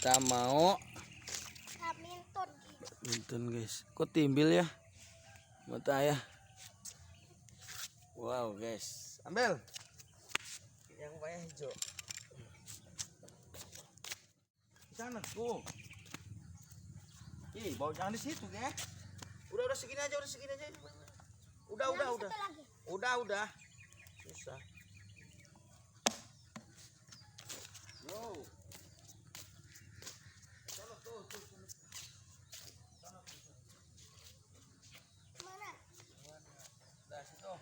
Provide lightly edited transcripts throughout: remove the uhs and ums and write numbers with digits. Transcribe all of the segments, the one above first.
Kita mau badminton guys. Kok timbil ya mata ya. Wow guys, ambil yang warna hijau di sana tuh. Ih, bawa jangan di situ ya. Udah segini aja, udah susah. Wow. Sana tuh. Mana? Dah situ.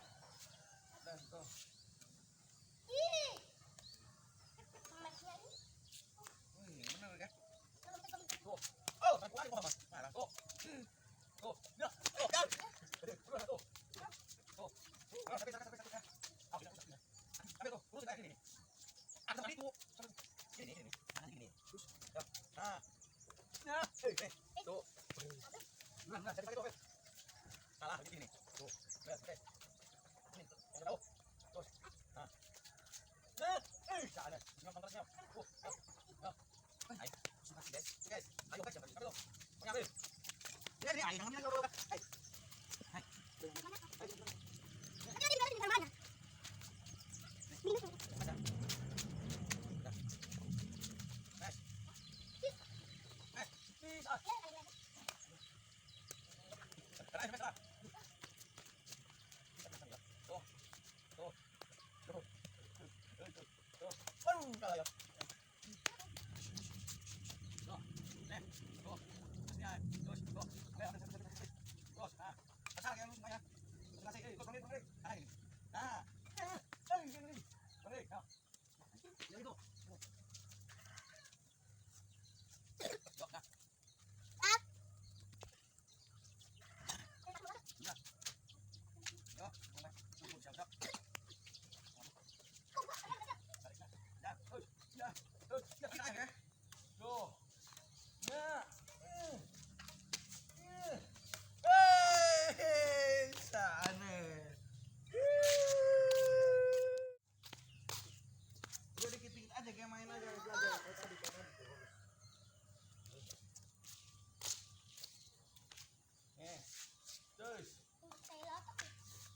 Ini. Emasnya ini. Bener kan? Tuh. Oh, lari Mas. Mana tuh? Tuh. Ya. Oh, ya. Tuh. Tuh. Sampai. Ambil tuh. Terus kita sini. Ada tadi tuh. Sini. Sini. Terus. Ya. Nah. Nah. Tuh. Nah, cari tuh. Salah begini. Tuh. Oke. Ini. Yang tahu. Terus. Nah. Sana. Siap kontrasnya. Ayo. Suka sih, guys. Ayo guys, ambil tuh. Ambil. Ini ayo jangan bilang kalau Hai.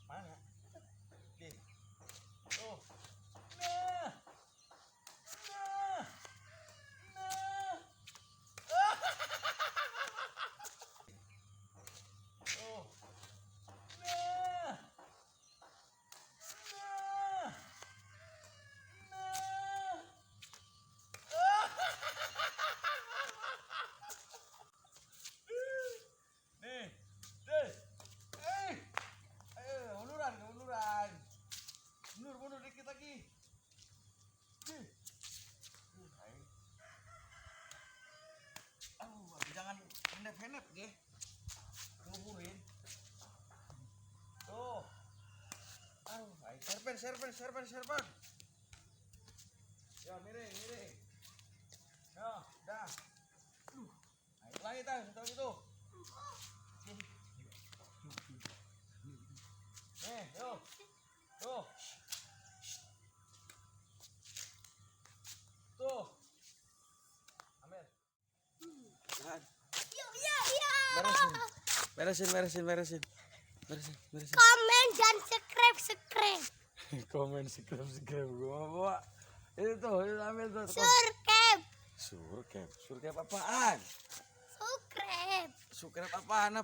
Mana? Oke. Oh. Nah. Oh. Mundur dikit lagi. Jangan hendep-hendep deh. Nguburin. Tuh. Baik. Serpen. Ya, miring. Ya, dah. Naik lagi tahu gitu. Yuk. Tuh. Tuh. Ambil. Beresin. Komen dan subscribe. Komen, subscribe. Gua. Itu ambil tuh. Surkep Surkep apaan? Subscribe. Surkep apaan?